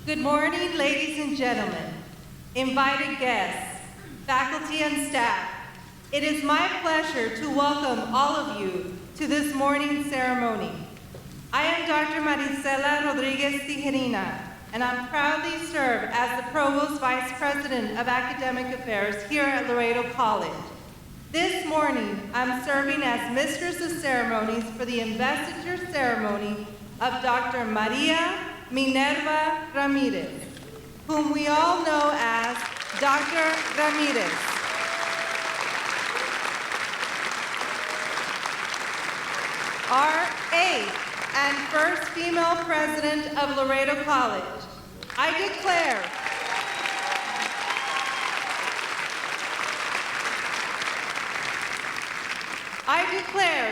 Good morning, ladies and gentlemen, invited guests, faculty and staff. It is my pleasure to welcome all of you to this morning's ceremony. I am Dr. Marisela Rodriguez Tijerina, and I'm proudly serve as the Provost Vice President of Academic Affairs here at Laredo College. This morning, I'm serving as Mistress of Ceremonies for the Investiture ceremony of Dr. Maria Minerva Ramirez, whom we all know as Dr. Ramirez. Our 8th and first female president of Laredo College. I declare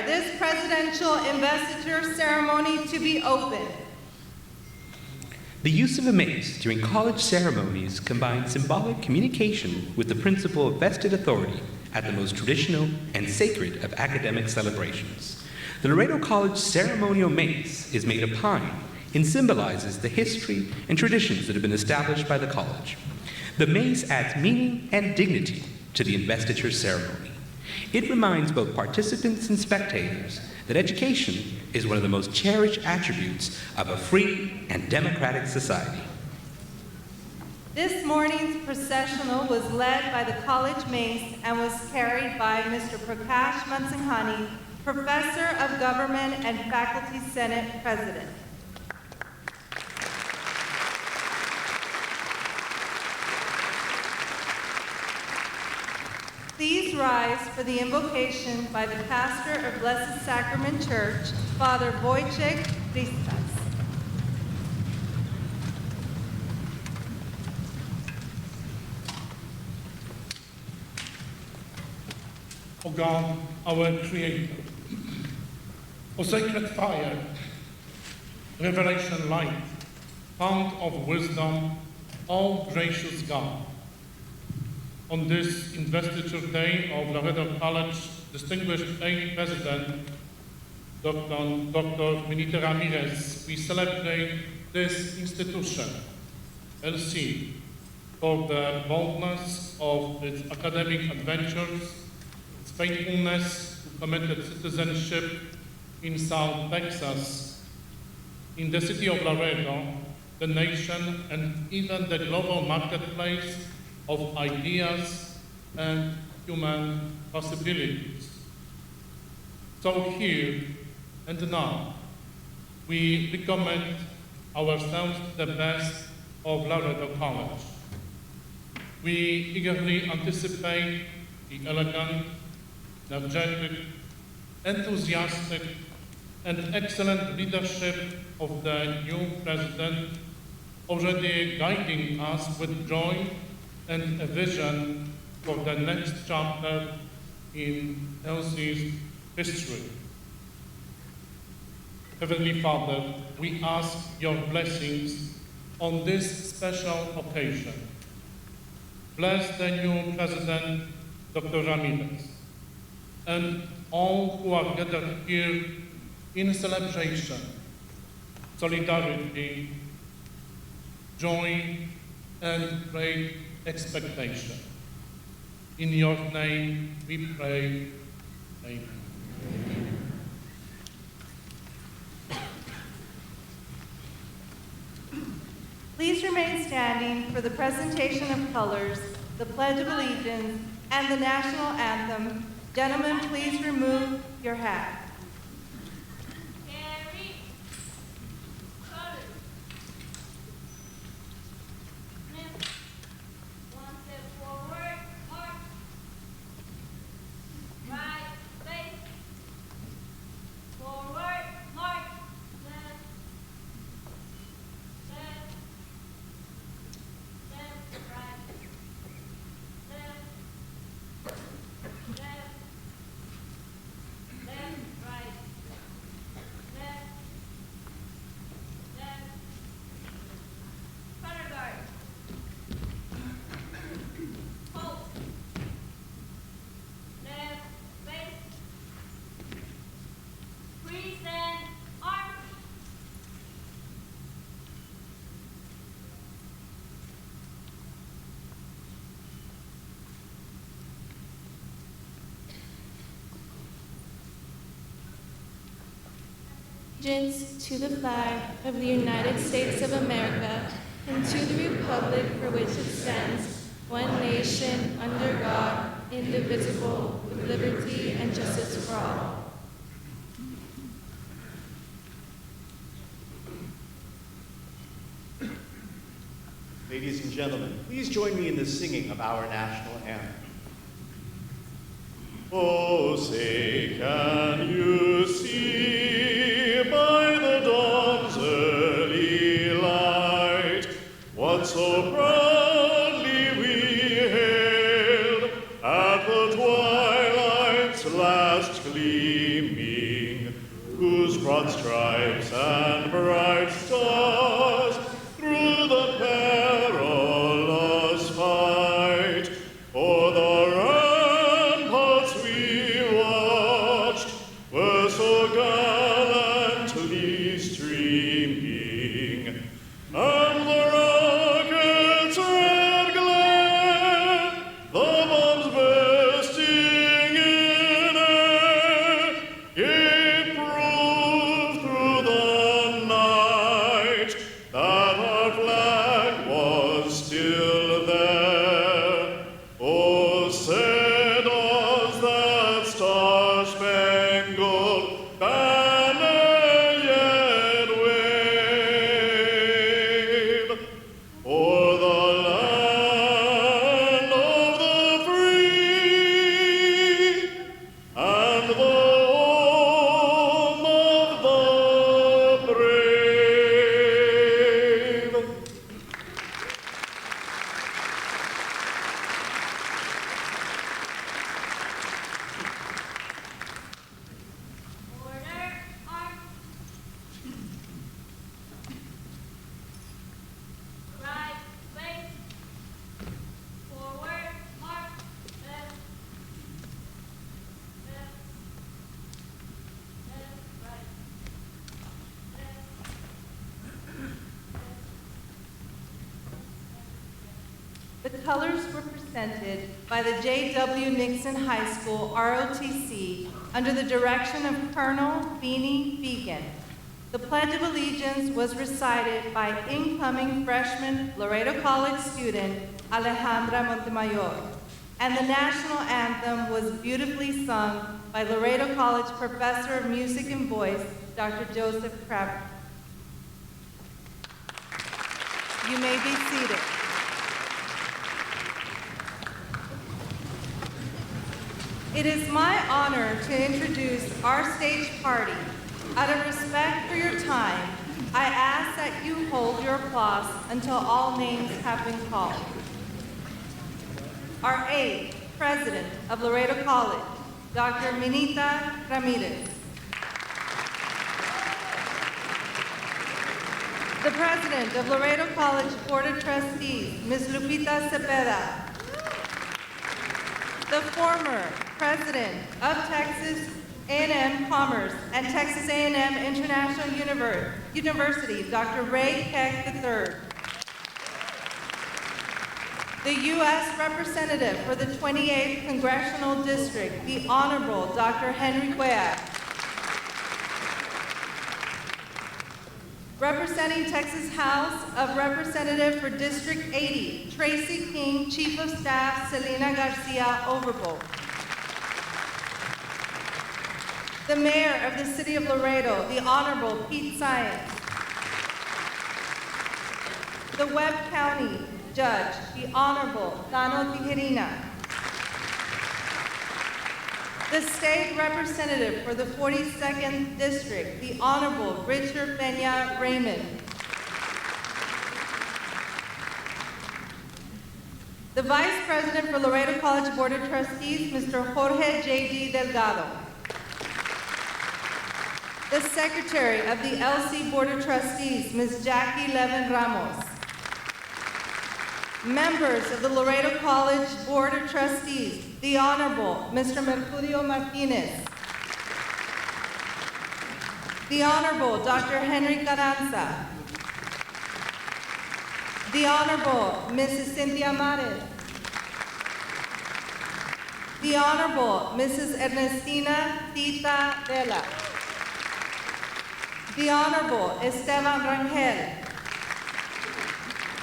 this presidential investiture ceremony to be open. The use of a mace during college ceremonies combines symbolic communication with the principle of vested authority at the most traditional and sacred of academic celebrations. The Laredo College ceremonial mace is made of pine and symbolizes the history and traditions that have been established by the college. The mace adds meaning and dignity to the investiture ceremony. It reminds both participants and spectators that education is one of the most cherished attributes of a free and democratic society. This morning's processional was led by the college mace and was carried by Mr. Prakash Mansinghani, Professor of Government and Faculty Senate President. Please rise for the invocation by the pastor of Blessed Sacrament Church, Father Wojciech Christas. O God, our Creator, O sacred fire, revelation light, fount of wisdom, all gracious God, on this investiture day of Laredo College, distinguished 8th President, Dr. Minita Ramirez, we celebrate this institution, LC, for the boldness of its academic adventures, its faithfulness to committed citizenship in South Texas, in the city of Laredo, the nation, and even the global marketplace of ideas and human possibilities. So here and now, we recommend ourselves to the best of Laredo College. We eagerly anticipate the elegant, energetic, enthusiastic, and excellent leadership of the new president, already guiding us with joy and a vision for the next chapter in LC's history. Heavenly Father, we ask your blessings on this special occasion. Bless the new president, Dr. Ramirez, and all who are gathered here in celebration, solidarity, joy, and great expectation. In your name we pray, amen. Please remain standing for the presentation of colors, the Pledge of Allegiance, and the national anthem. Gentlemen, please remove your hat. allegiance to the flag of the United States of America and to the republic for which it stands, one nation, under God, indivisible, with liberty and justice for all. Ladies and gentlemen, please join me in the singing of our national anthem. Oh, say, can you see by the dawn's early light what so proudly we hailed at the twilight's last gleaming, whose broad stripes and bright stars through the perilous fight o'er the ramparts we watched were so gallantly streaming, and the rockets' red glare, the bombs bursting in air, gave proof through the night that our flag was still there. Oh, say does that star-spangled banner yet wave o'er the land of the free and the home of the brave? Order, march. Right, place. Forward, march. Left. Left. Left, right. Left. The colors were presented by the J.W. Nixon High School ROTC under the direction of Colonel Beanie Began. The Pledge of Allegiance was recited by incoming freshman Laredo College student Alejandra Montemayor, and the national anthem was beautifully sung by Laredo College Professor of Music and Voice, Dr. Joseph Crabtree. You may be seated. It is my honor to introduce our stage party. Out of respect for your time, I ask that you hold your applause until all names have been called. Our 8th President of Laredo College, Dr. Minita Ramirez. The President of Laredo College Board of Trustees, Ms. Lupita Cepeda. The former President of Texas A&M Commerce and Texas A&M International University, Dr. Ray Keck III. The U.S. Representative for the 28th Congressional District, the Honorable Dr. Henry Cuellar. Representing Texas House of Representative for District 80, Tracy King, Chief of Staff, Selena Garcia Overbold. The Mayor of the City of Laredo, the Honorable Pete Science. The Webb County Judge, the Honorable Dano Tijerina. The State Representative for the 42nd District, the Honorable Richard Peña Raymond. The Vice President for Laredo College Board of Trustees, Mr. Jorge J.D. Delgado. The Secretary of the LC Board of Trustees, Ms. Jackie Levin Ramos. Members of the Laredo College Board of Trustees, the Honorable Mr. Mercurio Martinez. The Honorable Dr. Henry Carranza. The Honorable Mrs. Cynthia Mares. The Honorable Mrs. Ernestina Tita Vela. The Honorable Esteban Rangel.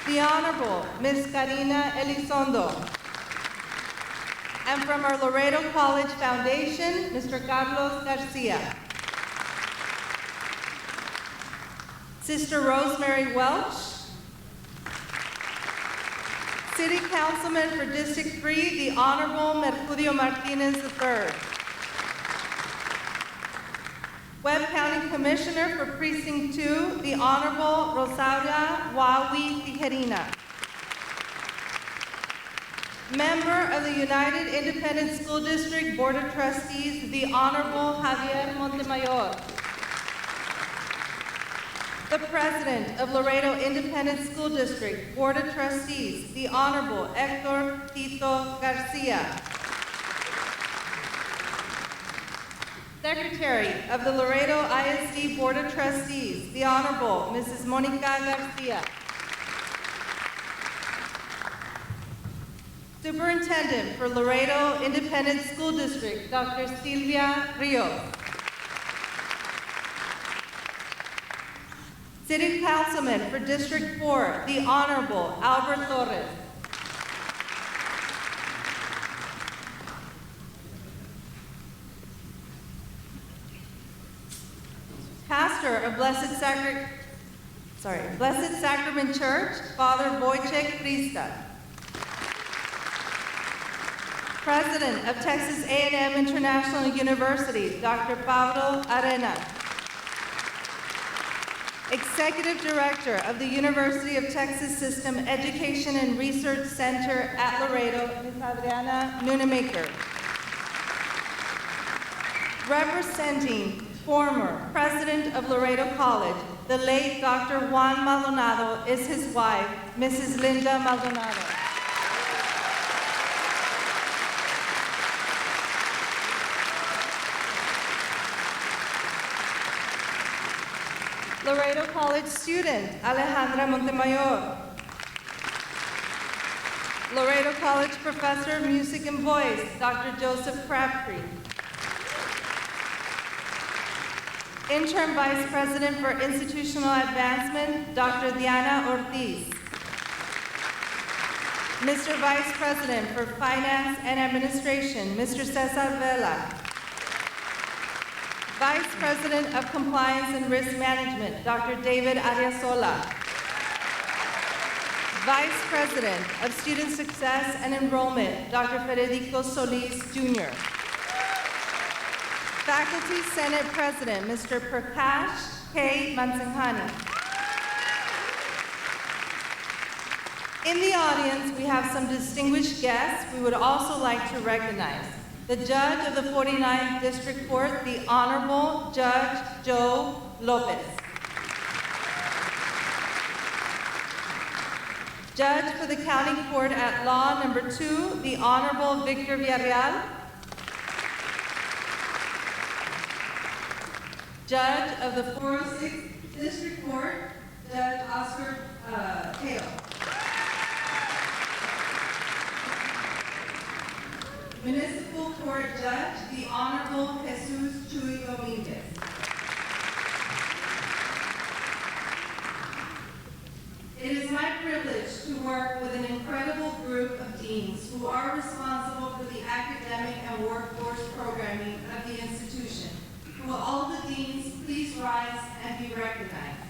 The Honorable Ms. Karina Elizondo. And from our Laredo College Foundation, Mr. Carlos Garcia. Sister Rosemary Welch. City Councilman for District 3, the Honorable Mercurio Martinez III. Webb County Commissioner for Precinct 2, the Honorable Rosaria Wawi Tijerina. Member of the United Independent School District Board of Trustees, the Honorable Javier Montemayor. The President of Laredo Independent School District Board of Trustees, the Honorable Hector Tito Garcia. Secretary of the Laredo ISD Board of Trustees, the Honorable Mrs. Monica Garcia. Superintendent for Laredo Independent School District, Dr. Silvia Rios. City Councilman for District 4, the Honorable Albert Torres. Pastor of Blessed Sacrament Church, Father Wojciech Krista. President of Texas A&M International University, Dr. Pablo Arena. Executive Director of the University of Texas System Education and Research Center at Laredo, Ms. Adriana Nunemaker. Representing former President of Laredo College, the late Dr. Juan Maldonado, is his wife, Mrs. Linda Maldonado. Laredo College student, Alejandra Montemayor. Laredo College Professor of Music and Voice, Dr. Joseph Crabtree. Interim Vice President for Institutional Advancement, Dr. Diana Ortiz. Mr. Vice President for Finance and Administration, Mr. Cesar Vela. Vice President of Compliance and Risk Management, Dr. David Ariasola. Vice President of Student Success and Enrollment, Dr. Federico Solis, Jr. Faculty Senate President, Mr. Prakash K. Mansinghani. In the audience, we have some distinguished guests we would also like to recognize. The Judge of the 49th District Court, the Honorable Judge Joe Lopez. Judge for the County Court at Law Number 2, the Honorable Victor Villarreal. Judge of the 406th District Court, Judge Oscar Taylor. Municipal Court Judge, the Honorable Jesus Chuy Dominguez. It is my privilege to work with an incredible group of deans who are responsible for the academic and workforce programming of the institution. Will all the deans please rise and be recognized?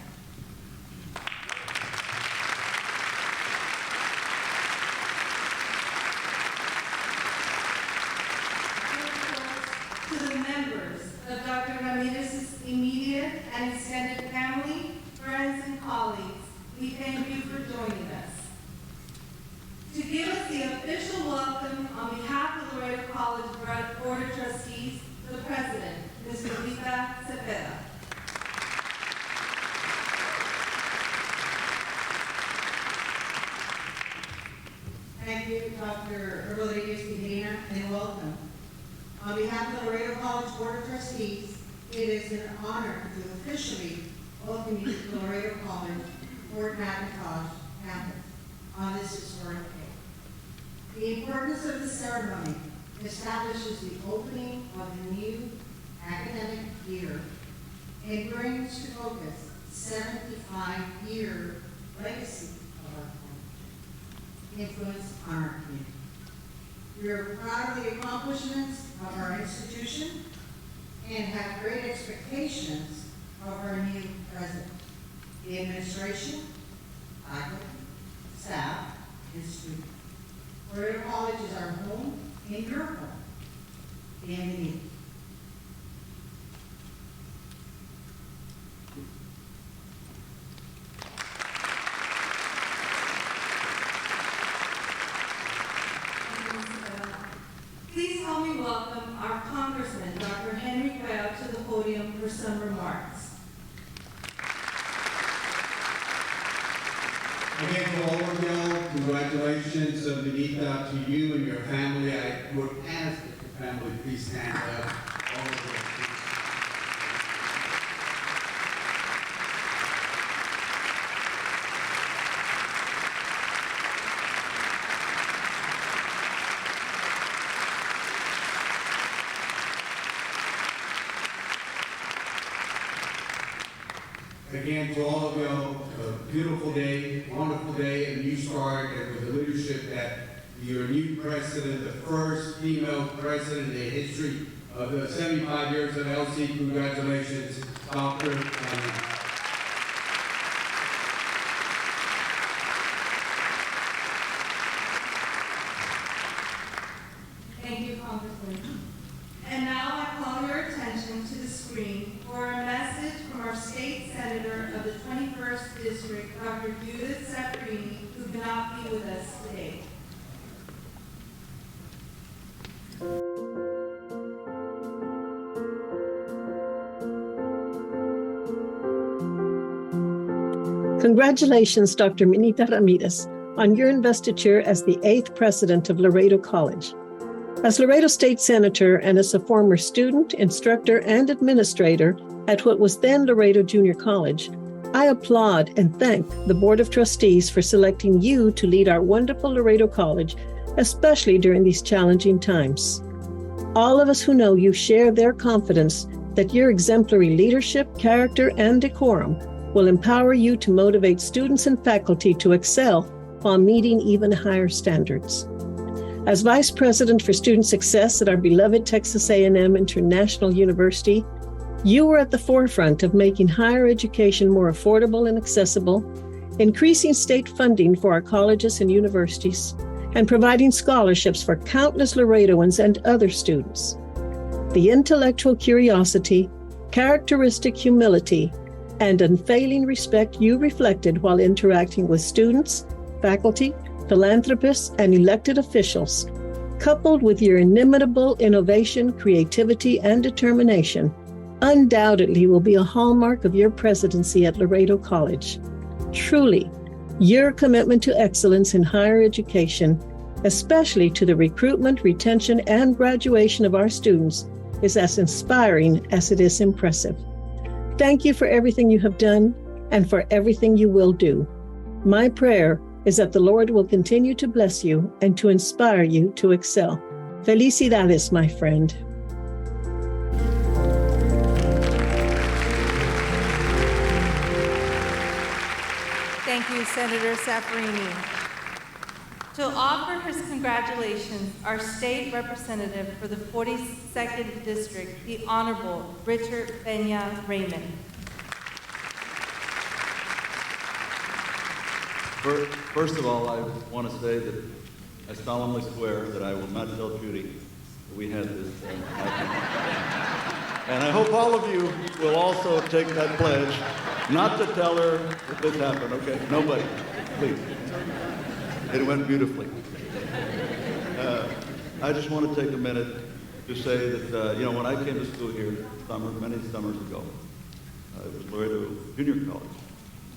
To the members of Dr. Ramirez's immediate and extended family, friends, and colleagues, we thank you for joining us. To give us the official welcome on behalf of Laredo College Board of Trustees, the President, Ms. Lolita Cepeda. Thank you, Dr. Rodriguez Medina, and welcome. On behalf of the Laredo College Board of Trustees, it is an honor to officially welcome you to the Laredo College Fort McIntosh campus on this historic day. The importance of the ceremony establishes the opening of the new academic year and brings to focus 75-year legacy of our college, influence on our community. We are proud of the accomplishments of our institution and have great expectations of our new president, the administration, faculty, staff, and students. Laredo College is our home and your home. Bienvenido. Please help me welcome our Congressman, Dr. Henry Quayle, to the podium for some remarks. Again, to all of y'all, congratulations, Benita, to you and your family. I would ask that your family please stand up. All of you. Again, to all of y'all, a beautiful day, wonderful day, a new start, and with the leadership that your new president, the first female president in the history of the 75 years of LC. Congratulations, Dr. Thank you, Congressman. And now I call your attention to the screen for a message from our state senator of the 21st District, Dr. Judith Safrini, who cannot be with us today. Congratulations, Dr. Minita Ramirez, on your investiture as the 8th president of Laredo College. As Laredo State Senator and as a former student, instructor, and administrator at what was then Laredo Junior College, I applaud and thank the Board of Trustees for selecting you to lead our wonderful Laredo College, especially during these challenging times. All of us who know you share their confidence that your exemplary leadership, character, and decorum will empower you to motivate students and faculty to excel while meeting even higher standards. As Vice President for Student Success at our beloved Texas A&M International University, you were at the forefront of making higher education more affordable and accessible, increasing state funding for our colleges and universities, and providing scholarships for countless Laredoans and other students. The intellectual curiosity, characteristic humility, and unfailing respect you reflected while interacting with students, faculty, philanthropists, and elected officials, coupled with your inimitable innovation, creativity, and determination, undoubtedly will be a hallmark of your presidency at Laredo College. Truly, your commitment to excellence in higher education, especially to the recruitment, retention, and graduation of our students, is as inspiring as it is impressive. Thank you for everything you have done and for everything you will do. My prayer is that the Lord will continue to bless you and to inspire you to excel. Felicidades, my friend. Thank you, Senator Safrini. To offer his congratulations, our state representative for the 42nd District, the Honorable Richard Peña Raymond. First of all, I want to say that I solemnly swear that I will not tell Judy that we had this and I hope all of you will also take that pledge not to tell her that this happened, okay? Nobody, please. It went beautifully. I just want to take a minute to say that, when I came to school here many summers ago, it was Laredo Junior College,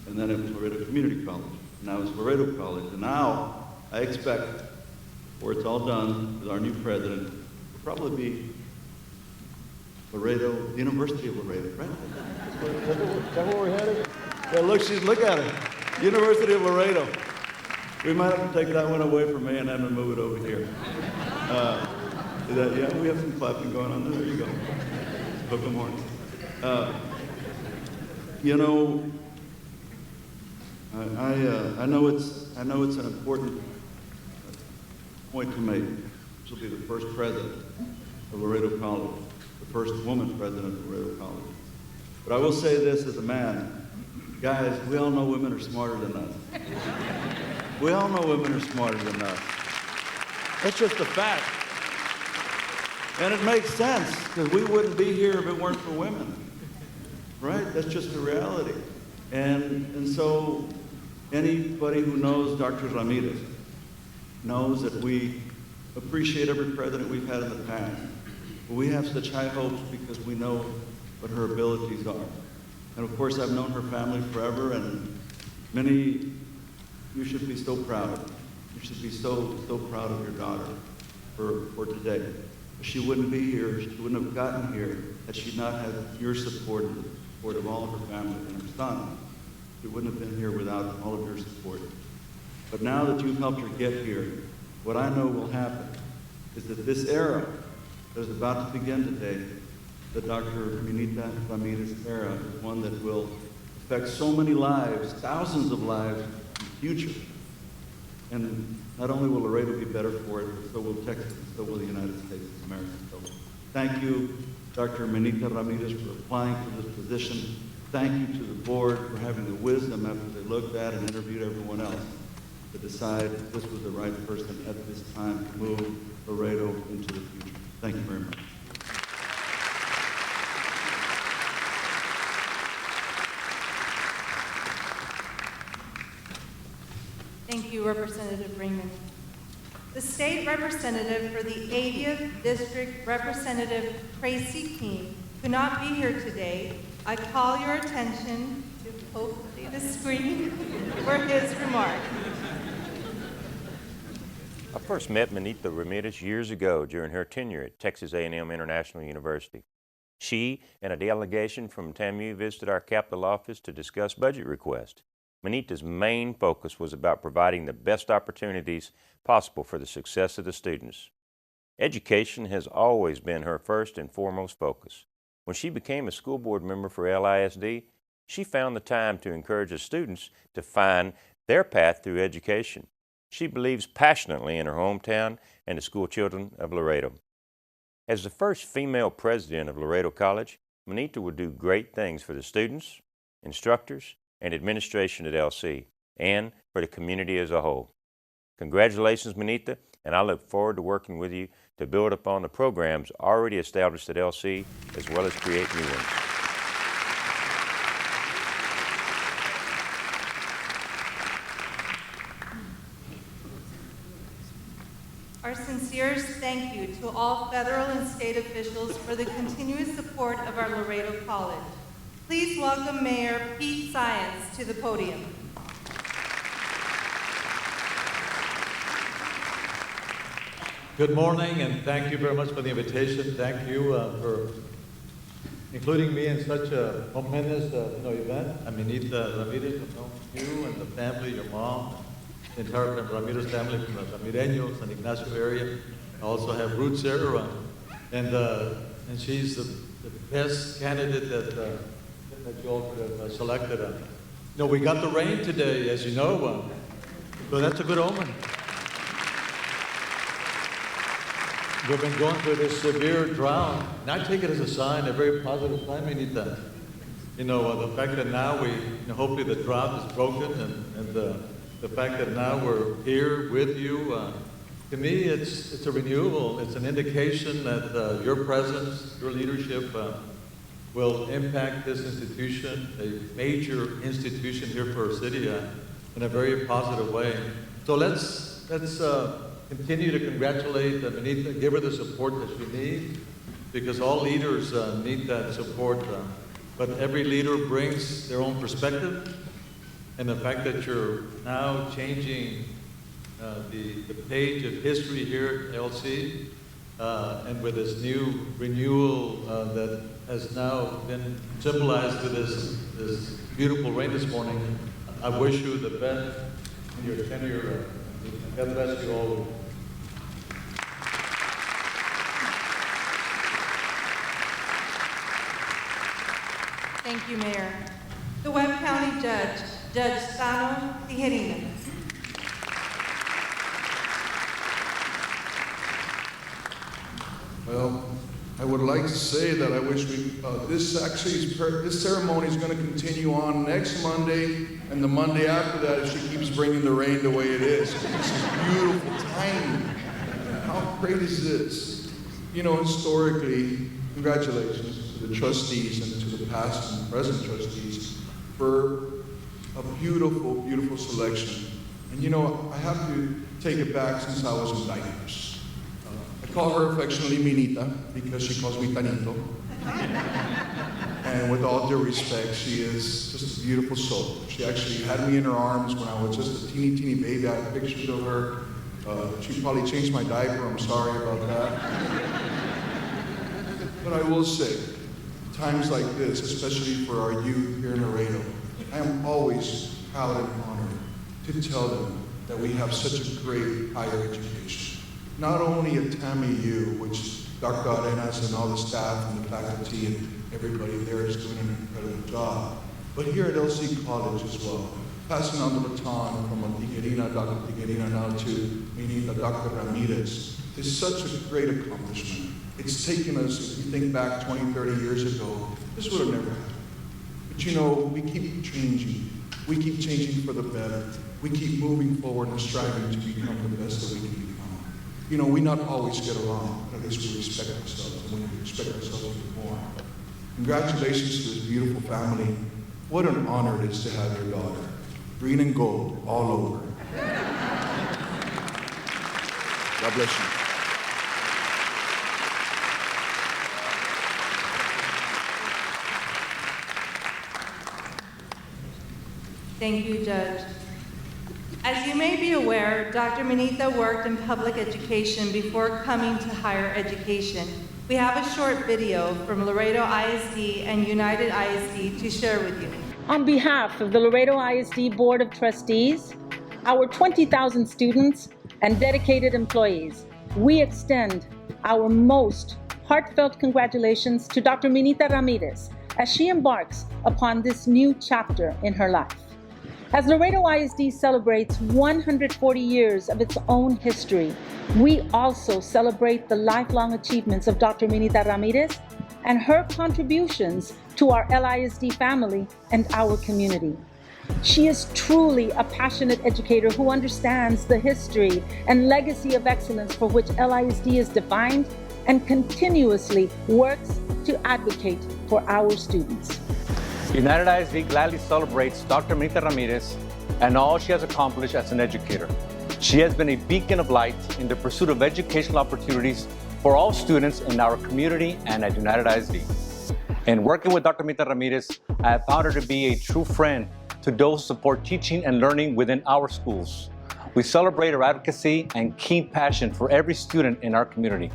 and then it was Laredo Community College. Now it's Laredo College, and now I expect, before it's all done with our new president, will probably be Laredo, the University of Laredo, right? Is that where we're headed? Yeah, look at it. University of Laredo. We might have to take that one away from me and have to move it over here. Yeah, we have some clapping going on there. There you go. Hook 'em horns. you know, I know it's an important point to make. This will be the first president of Laredo College, the first woman president of Laredo College. But I will say this as a man, guys, we all know women are smarter than us. We all know women are smarter than us. That's just a fact. And it makes sense, because we wouldn't be here if it weren't for women. Right? That's just the reality. And so anybody who knows Dr. Ramirez knows that we appreciate every president we've had in the past. But we have such high hopes because we know what her abilities are. And of course, I've known her family forever, and many, you should be so proud. You should be so proud of your daughter for today. She wouldn't be here, she wouldn't have gotten here had she not had your support and the support of all of her family and her son. She wouldn't have been here without all of your support. But now that you've helped her get here, what I know will happen is that this era that is about to begin today, the Dr. Minita Ramirez era, is one that will affect so many lives, thousands of lives in the future. And not only will Laredo be better for it, but so will Texas, and so will the United States of America. So thank you, Dr. Minita Ramirez, for applying for this position. Thank you to the board for having the wisdom after they looked at and interviewed everyone else to decide this was the right person at this time to move Laredo into the future. Thank you very much. Thank you, Representative Ringman. The state representative for the 80th District, Representative Tracy King, could not be here today. I call your attention to hopefully the screen for his remark. I first met Minita Ramirez years ago during her tenure at Texas A&M International University. She and a delegation from TAMU visited our capital office to discuss budget requests. Minita's main focus was about providing the best opportunities possible for the success of the students. Education has always been her first and foremost focus. When she became a school board member for LISD, she found the time to encourage the students to find their path through education. She believes passionately in her hometown and the school children of Laredo. As the first female president of Laredo College, Minita will do great things for the students, instructors, and administration at LC, and for the community as a whole. Congratulations, Minita, and I look forward to working with you to build upon the programs already established at LC, as well as create new ones. Our sincerest thank you to all federal and state officials for the continuous support of our Laredo College. Please welcome Mayor Pete Science to the podium. Good morning, and thank you very much for the invitation. Thank you for including me in such a momentous event. I mean, Minita Ramirez, I've known you and the family, your mom, the entire Ramirez family from the Ramireño, San Ignacio area. I also have roots there, and she's the best candidate that you all could have selected. We got the rain today, as you know, so that's a good omen. We've been going through this severe drought, and I take it as a sign, a very positive sign, Minita. The fact that now hopefully the drought is broken, and the fact that now we're here with you, to me it's a renewal. It's an indication that your presence, your leadership will impact this institution, a major institution here for our city, in a very positive way. So let's continue to congratulate Minita, give her the support that she needs, because all leaders need that support. But every leader brings their own perspective, and the fact that you're now changing the page of history here at LC, and with this new renewal that has now been symbolized with this beautiful rain this morning, I wish you the best in your tenure. God bless you all. Thank you, Mayor. the Webb County Judge, Judge Tano Tijerina. Well, I would like to say that I wish this ceremony is going to continue on next Monday and the Monday after that if she keeps bringing the rain the way it is. This is beautiful timing. How great is this? You know, historically, congratulations to the trustees and to the past and present trustees for a beautiful, beautiful selection. And you know, I have to take it back since I was in diapers. I call her affectionately Minita because she calls me Tanito. And with all due respect, she is just a beautiful soul. She actually had me in her arms when I was just a teeny, teeny baby. I have pictures of her. She probably changed my diaper. I'm sorry about that. But I will say, times like this, especially for our youth here in Laredo, I am always proud and honored to tell them that we have such a great higher education. Not only at TAMU, which Dr. Arenas and all the staff and the faculty and everybody there is doing an incredible job, but here at LC College as well, passing on the baton from Dr. Tijerina now to Minita, Dr. Ramirez, is such a great accomplishment. It's taken us, if you think back 20, 30 years ago, this would have never happened. But you know, we keep changing. We keep changing for the better. We keep moving forward and striving to become the best that we can become. You know, we not always get along, but at least we respect ourselves, and when we respect ourselves even more. Congratulations to this beautiful family. What an honor it is to have your daughter. Green and gold all over. God bless you. Thank you, Judge. As you may be aware, Dr. Minita worked in public education before coming to higher education. We have a short video from Laredo ISD and United ISD to share with you. On behalf of the Laredo ISD Board of Trustees, our 20,000 students, and dedicated employees, we extend our most heartfelt congratulations to Dr. Minita Ramirez as she embarks upon this new chapter in her life. As Laredo ISD celebrates 140 years of its own history, we also celebrate the lifelong achievements of Dr. Minita Ramirez and her contributions to our LISD family and our community. She is truly a passionate educator who understands the history and legacy of excellence for which LISD is defined and continuously works to advocate for our students. United ISD gladly celebrates Dr. Minita Ramirez and all she has accomplished as an educator. She has been a beacon of light in the pursuit of educational opportunities for all students in our community and at United ISD. In working with Dr. Minita Ramirez, I have found her to be a true friend to those who support teaching and learning within our schools. We celebrate her advocacy and keen passion for every student in our community.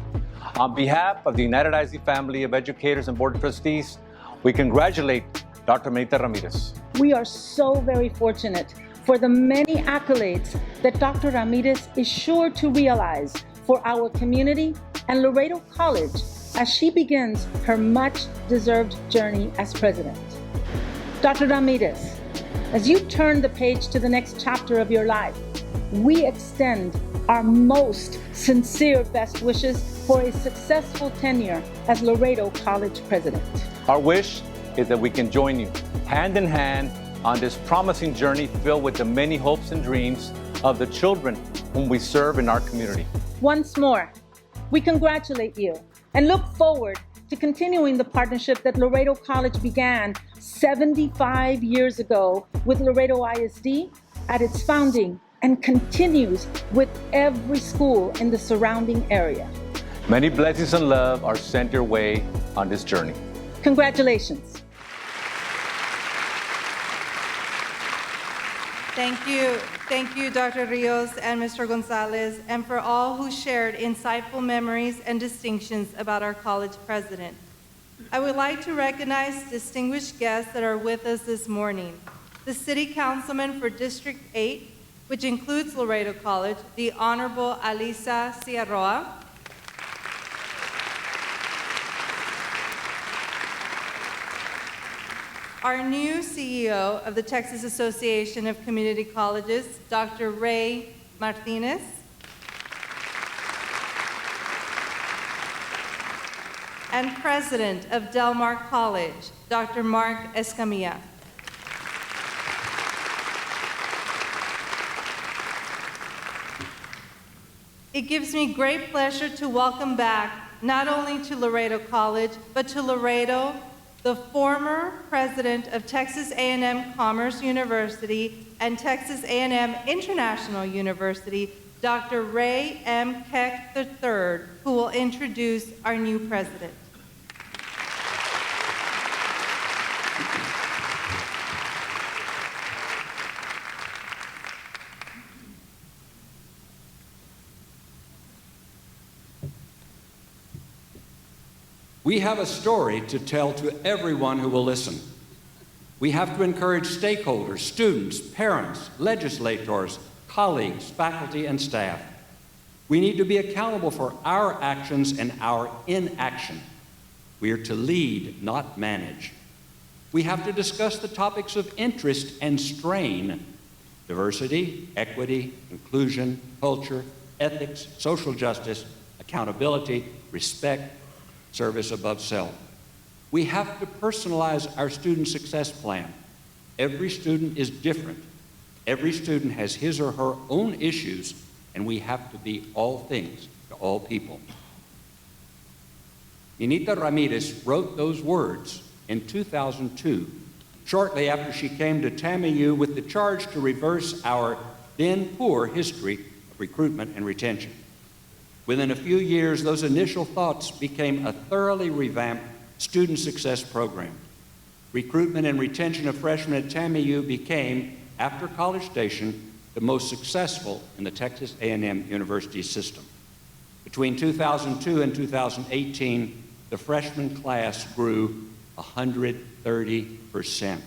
On behalf of the United ISD family of educators and board of trustees, we congratulate Dr. Minita Ramirez. We are so very fortunate for the many accolades that Dr. Ramirez is sure to realize for our community and Laredo College as she begins her much-deserved journey as president. Dr. Ramirez, as you turn the page to the next chapter of your life, we extend our most sincere best wishes for a successful tenure as Laredo College president. Our wish is that we can join you hand in hand on this promising journey filled with the many hopes and dreams of the children whom we serve in our community. Once more, we congratulate you and look forward to continuing the partnership that Laredo College began 75 years ago with Laredo ISD at its founding and continues with every school in the surrounding area. Many blessings and love are sent your way on this journey. Congratulations. Thank you, Dr. Rios and Mr. Gonzalez, and for all who shared insightful memories and distinctions about our college president. I would like to recognize distinguished guests that are with us this morning. The City Councilman for District 8, which includes Laredo College, the Honorable Alisa Ciarroa. our new CEO of the Texas Association of Community Colleges, Dr. Ray Martinez. And President of Del Mar College, Dr. Mark Escamilla. It gives me great pleasure to welcome back not only to Laredo College, but to Laredo, the former president of Texas A&M Commerce University and Texas A&M International University, Dr. Ray M. Keck III, who will introduce our new president. We have a story to tell to everyone who will listen. We have to encourage stakeholders, students, parents, legislators, colleagues, faculty, and staff. We need to be accountable for our actions and our inaction. We are to lead, not manage. We have to discuss the topics of interest and strain: diversity, equity, inclusion, culture, ethics, social justice, accountability, respect, service above self. We have to personalize our student success plan. Every student is different. Every student has his or her own issues, and we have to be all things to all people. Minita Ramirez wrote those words in 2002, shortly after she came to TAMIU with the charge to reverse our then poor history of recruitment and retention. Within a few years, those initial thoughts became a thoroughly revamped student success program. Recruitment and retention of freshmen at TAMIU became, after College Station, the most successful in the Texas A&M University system. Between 2002 and 2018, the freshman class grew 130%.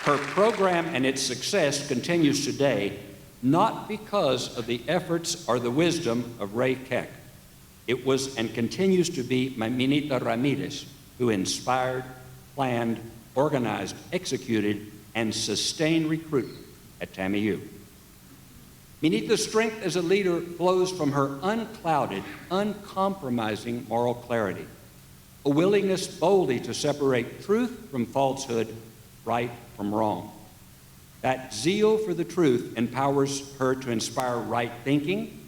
Her program and its success continues today, not because of the efforts or the wisdom of Ray Keck. It was and continues to be Minita Ramirez who inspired, planned, organized, executed, and sustained recruitment at TAMIU. Minita's strength as a leader flows from her unclouded, uncompromising moral clarity, a willingness boldly to separate truth from falsehood, right from wrong. That zeal for the truth empowers her to inspire right thinking,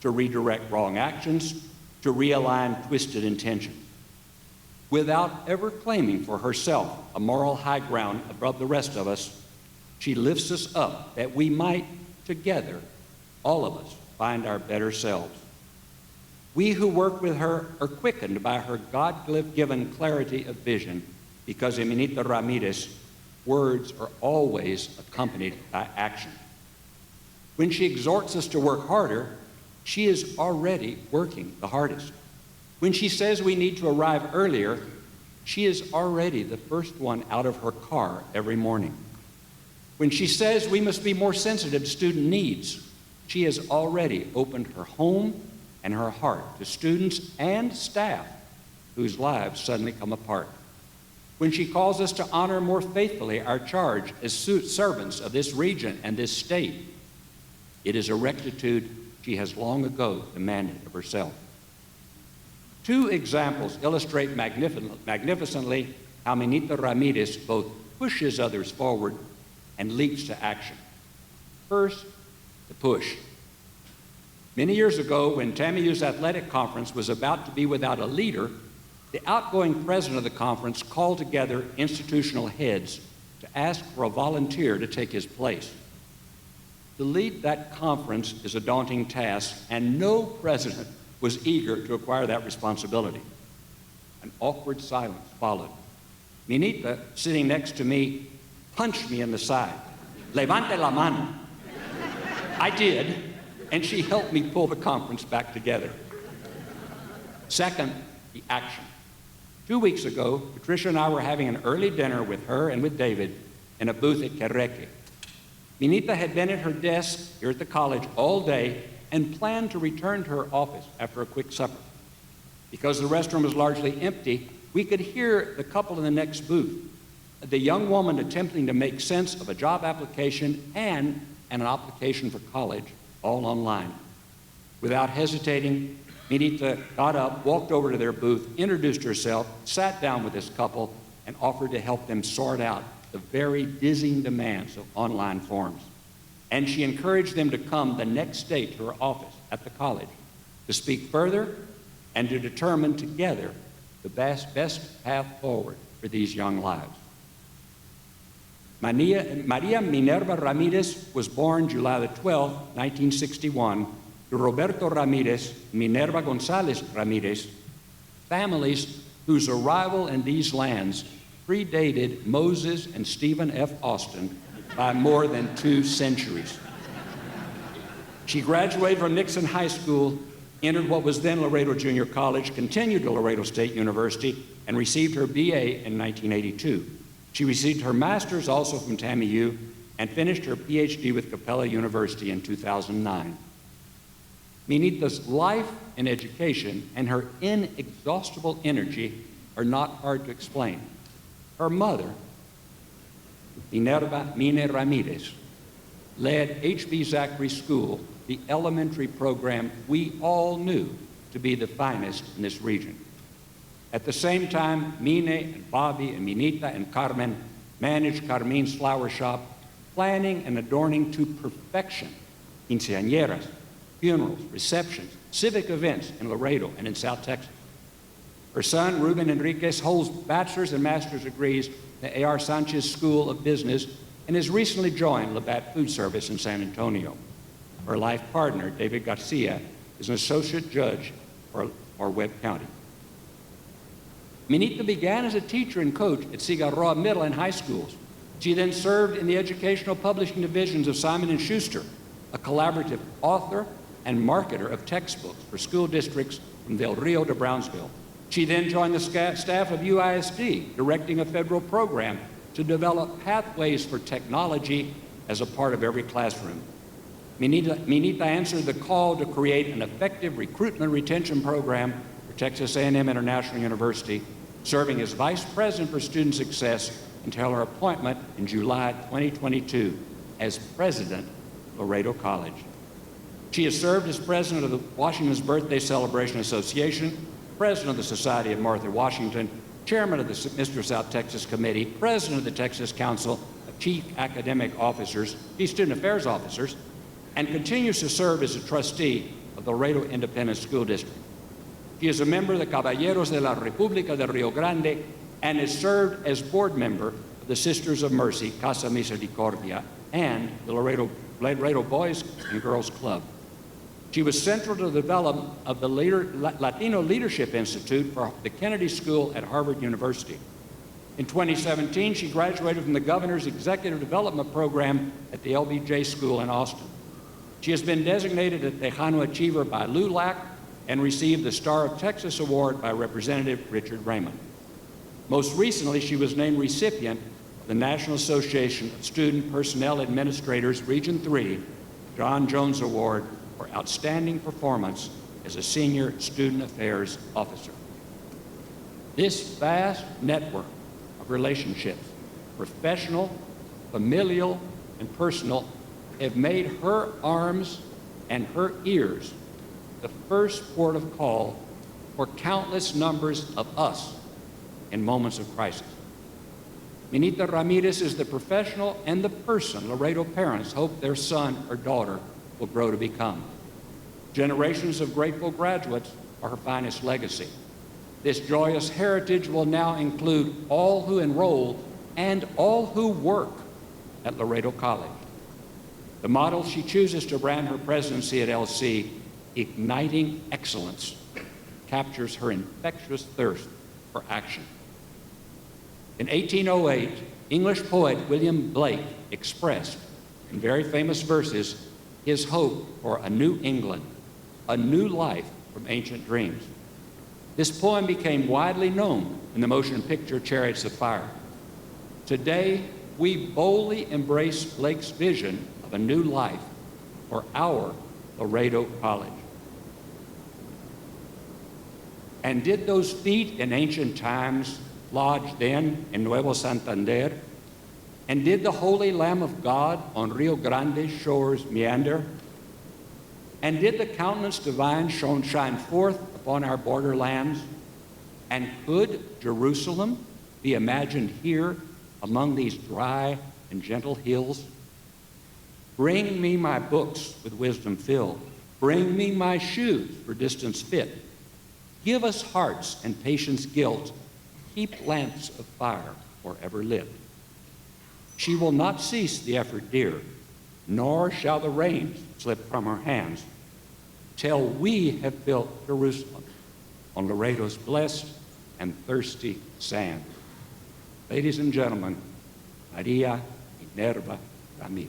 to redirect wrong actions, to realign twisted intention. Without ever claiming for herself a moral high ground above the rest of us, she lifts us up that we might, together, all of us, find our better selves. We who work with her are quickened by her God-given clarity of vision, because in Minita Ramirez, words are always accompanied by action. When she exhorts us to work harder, she is already working the hardest. When she says we need to arrive earlier, she is already the first one out of her car every morning. When she says we must be more sensitive to student needs, she has already opened her home and her heart to students and staff whose lives suddenly come apart. When she calls us to honor more faithfully our charge as servants of this region and this state, it is a rectitude she has long ago demanded of herself. Two examples illustrate magnificently how Minita Ramirez both pushes others forward and leaps to action. First, the push. Many years ago, when TAMIU's athletic conference was about to be without a leader, the outgoing president of the conference called together institutional heads to ask for a volunteer to take his place. To lead that conference is a daunting task, and no president was eager to acquire that responsibility. An awkward silence followed. Minita, sitting next to me, punched me in the side. Levante la mano. I did, and she helped me pull the conference back together. Second, the action. 2 weeks ago, Patricia and I were having an early dinner with her and with David in a booth at Querreque. Minita had been at her desk here at the college all day and planned to return to her office after a quick supper. Because the restroom was largely empty, we could hear the couple in the next booth, the young woman attempting to make sense of a job application and an application for college, all online. Without hesitating, Minita got up, walked over to their booth, introduced herself, sat down with this couple, and offered to help them sort out the very dizzying demands of online forms. And she encouraged them to come the next day to her office at the college to speak further and to determine together the best path forward for these young lives. Maria Minerva Ramirez was born July the 12th, 1961, to Roberto Ramirez, Minerva Gonzalez Ramirez, families whose arrival in these lands predated Moses and Stephen F. Austin by more than 2 centuries. She graduated from Nixon High School, entered what was then Laredo Junior College, continued to Laredo State University, and received her BA in 1982. She received her master's also from TAMU and finished her PhD with Capella University in 2009. Minita's life and education and her inexhaustible energy are not hard to explain. Her mother, Minerva Mine Ramirez, led H.B. Zachary School, the elementary program we all knew to be the finest in this region. At the same time, Mine and Bobby and Minita and Carmen managed Carmen's flower shop, planning and adorning to perfection quinceañeras, funerals, receptions, civic events in Laredo and in South Texas. Her son, Ruben Enriquez, holds bachelor's and master's degrees at the A.R. Sanchez School of Business and has recently joined Labatt Food Service in San Antonio. Her life partner, David Garcia, is an associate judge for Webb County. Minita began as a teacher and coach at Cigarroa Middle and high schools. She then served in the educational publishing divisions of Simon & Schuster, a collaborative author and marketer of textbooks for school districts from Del Rio to Brownsville. She then joined the staff of UISD, directing a federal program to develop pathways for technology as a part of every classroom. Minita answered the call to create an effective recruitment retention program for Texas A&M International University, serving as Vice President for Student Success until her appointment in July 2022 as President of Laredo College. She has served as President of the Washington's Birthday Celebration Association, President of the Society of Martha Washington, Chairman of the Mr. South Texas Committee, President of the Texas Council of Chief Academic Officers, Chief Student Affairs Officers, and continues to serve as a trustee of the Laredo Independent School District. She is a member of the Caballeros de la República de Rio Grande and has served as board member of the Sisters of Mercy, Casa Misericordia, and the Laredo Boys and Girls Club. She was central to the development of the Latino Leadership Institute for the Kennedy School at Harvard University. In 2017, she graduated from the Governor's Executive Development Program at the LBJ School in Austin. She has been designated a Tejano Achiever by LULAC and received the Star of Texas Award by Representative Richard Raymond. Most recently, she was named recipient of the National Association of Student Personnel Administrators Region 3 John Jones Award for outstanding performance as a Senior Student Affairs Officer. This vast network of relationships, professional, familial, and personal, have made her arms and her ears the first port of call for countless numbers of us in moments of crisis. Minita Ramirez is the professional and the person Laredo parents hope their son or daughter will grow to become. Generations of grateful graduates are her finest legacy. This joyous heritage will now include all who enroll and all who work at Laredo College. The model she chooses to brand her presidency at LC, Igniting Excellence, captures her infectious thirst for action. In 1808, English poet William Blake expressed in very famous verses his hope for a new England, a new life from ancient dreams. This poem became widely known in the motion picture Chariots of Fire. Today, we boldly embrace Blake's vision of a new life for our Laredo College. And did those feet in ancient times lodge then in Nuevo Santander? And did the Holy Lamb of God on Rio Grande's shores meander? And did the countenance divine shine forth upon our borderlands? And could Jerusalem be imagined here among these dry and gentle hills? Bring me my books with wisdom filled. Bring me my shoes for distance fit. Give us hearts and patience gilt. Keep lamps of fire forever lit. She will not cease the effort dear, nor shall the reins slip from her hands, till we have built Jerusalem on Laredo's blessed and thirsty sand. Ladies and gentlemen, Maria Minerva Ramirez.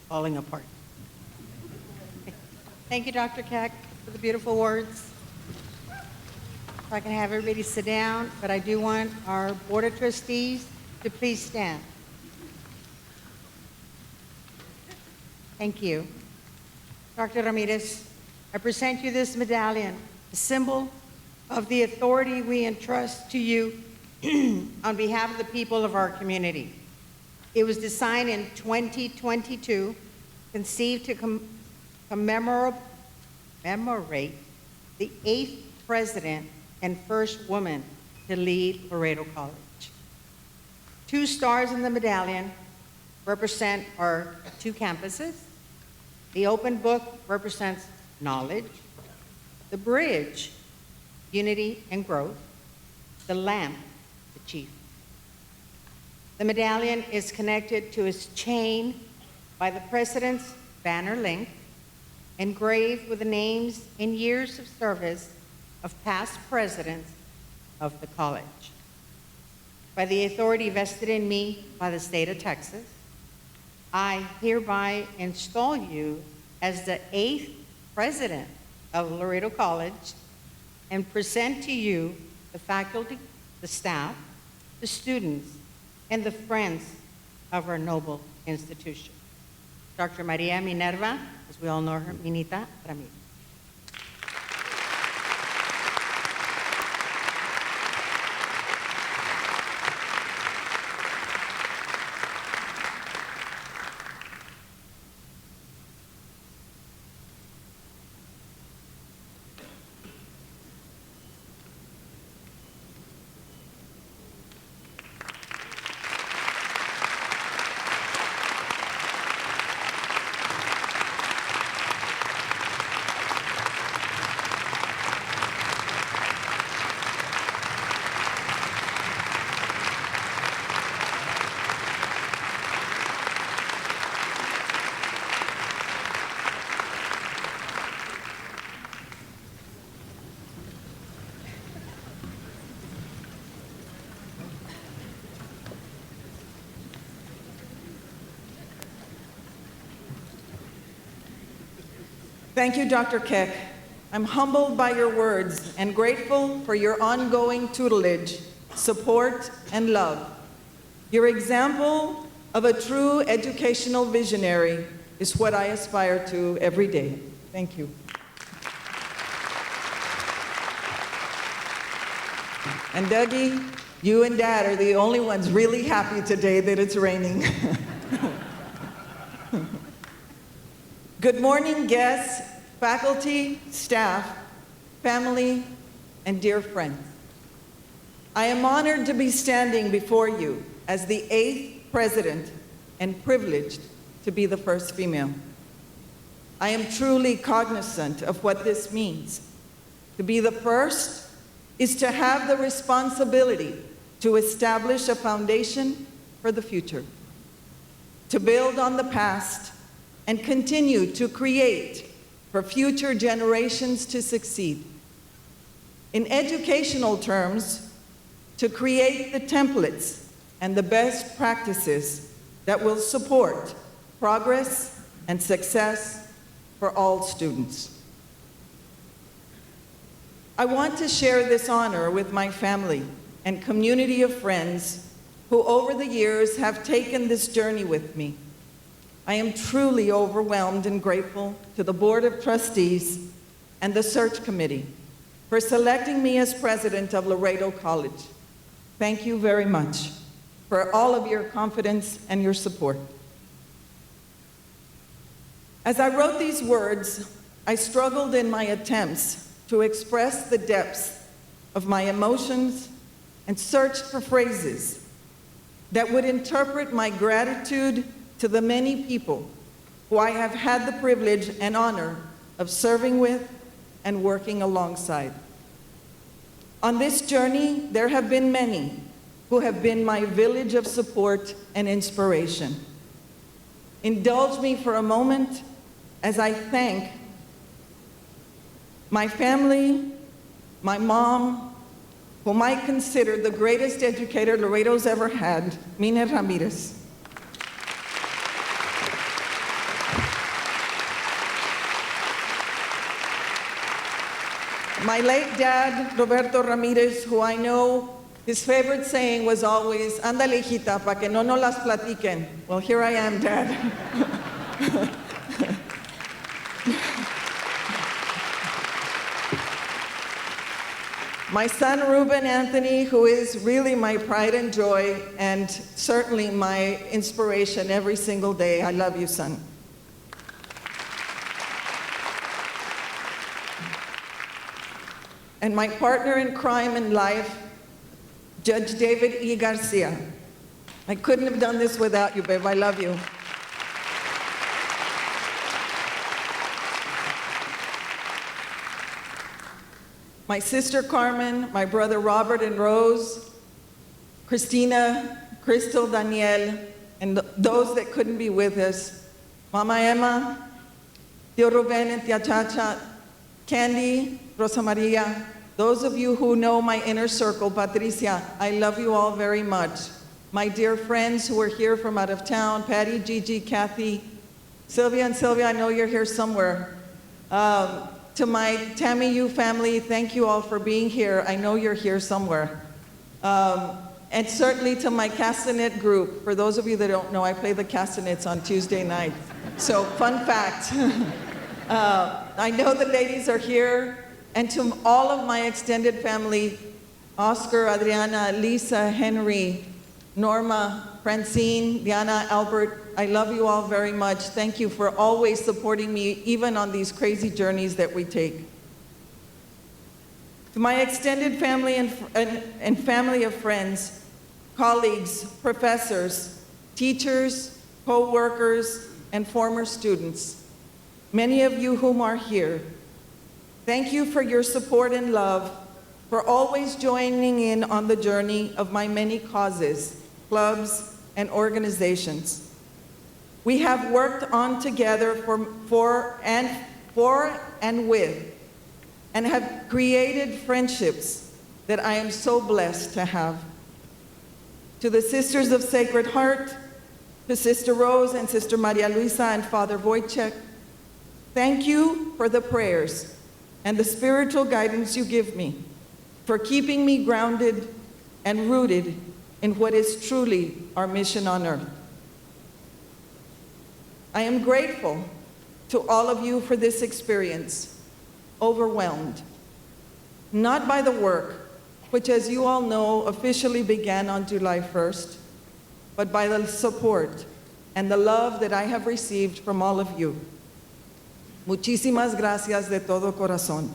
Falling apart. Thank you, Dr. Keck, for the beautiful words. If I can have everybody sit down, but I do want our Board of Trustees to please stand. Thank you. Dr. Ramirez, I present you this medallion, a symbol of the authority we entrust to you on behalf of the people of our community. It was designed in 2022, conceived to commemorate the 8th president and first woman to lead Laredo College. 2 stars in the medallion represent our 2 campuses. The open book represents knowledge. The bridge, unity and growth. The lamp, achievement. The medallion is connected to its chain by the president's banner link, engraved with the names and years of service of past presidents of the college. By the authority vested in me by the state of Texas, I hereby install you as the 8th president of Laredo College and present to you the faculty, the staff, the students, and the friends of our noble institution. Dr. Maria Minerva, as we all know her, Minita Ramirez. Thank you, Dr. Keck. I'm humbled by your words and grateful for your ongoing tutelage, support, and love. Your example of a true educational visionary is what I aspire to every day. Thank you. And Dougie, you and Dad are the only ones really happy today that it's raining. Good morning, guests, faculty, staff, family, and dear friends. I am honored to be standing before you as the 8th president and privileged to be the first female. I am truly cognizant of what this means. To be the first is to have the responsibility to establish a foundation for the future, to build on the past and continue to create for future generations to succeed. In educational terms, to create the templates and the best practices that will support progress and success for all students. I want to share this honor with my family and community of friends who over the years have taken this journey with me. I am truly overwhelmed and grateful to the Board of Trustees and the Search Committee for selecting me as president of Laredo College. Thank you very much for all of your confidence and your support. As I wrote these words, I struggled in my attempts to express the depths of my emotions and searched for phrases that would interpret my gratitude to the many people who I have had the privilege and honor of serving with and working alongside. On this journey, there have been many who have been my village of support and inspiration. Indulge me for a moment as I thank my family, my mom, whom I consider the greatest educator Laredo's ever had, Mina Ramirez. My late dad, Roberto Ramirez, who I know his favorite saying was always, "Ándale, hijita, pa que no nos las platiquen." Well, here I am, Dad. My son, Ruben Anthony, who is really my pride and joy and certainly my inspiration every single day. I love you, son. And my partner in crime and life, Judge David E. Garcia. I couldn't have done this without you, babe. I love you. My sister Carmen, my brother Robert and Rose, Christina, Crystal, Danielle, and those that couldn't be with us, Mama Emma, Tio Ruben and Tia Chacha, Candy, Rosa Maria, those of you who know my inner circle, Patricia, I love you all very much. My dear friends who are here from out of town, Patty, Gigi, Kathy, Sylvia, and Sylvia, I know you're here somewhere. To my Tammy Yu family, thank you all for being here. I know you're here somewhere. And certainly to my castanet group. For those of you that don't know, I play the castanets on Tuesday nights. So, fun fact. I know the ladies are here. And to all of my extended family, Oscar, Adriana, Lisa, Henry, Norma, Francine, Diana, Albert, I love you all very much. Thank you for always supporting me, even on these crazy journeys that we take. To my extended family and family of friends, colleagues, professors, teachers, co-workers, and former students, many of you whom are here, thank you for your support and love, for always joining in on the journey of my many causes, clubs, and organizations. We have worked on together for and with, and have created friendships that I am so blessed to have. To the Sisters of Sacred Heart, to Sister Rose and Sister Maria Luisa and Father Wojciech, thank you for the prayers and the spiritual guidance you give me, for keeping me grounded and rooted in what is truly our mission on earth. I am grateful to all of you for this experience, overwhelmed, not by the work, which as you all know officially began on July 1st, but by the support and the love that I have received from all of you. Muchísimas gracias de todo corazón.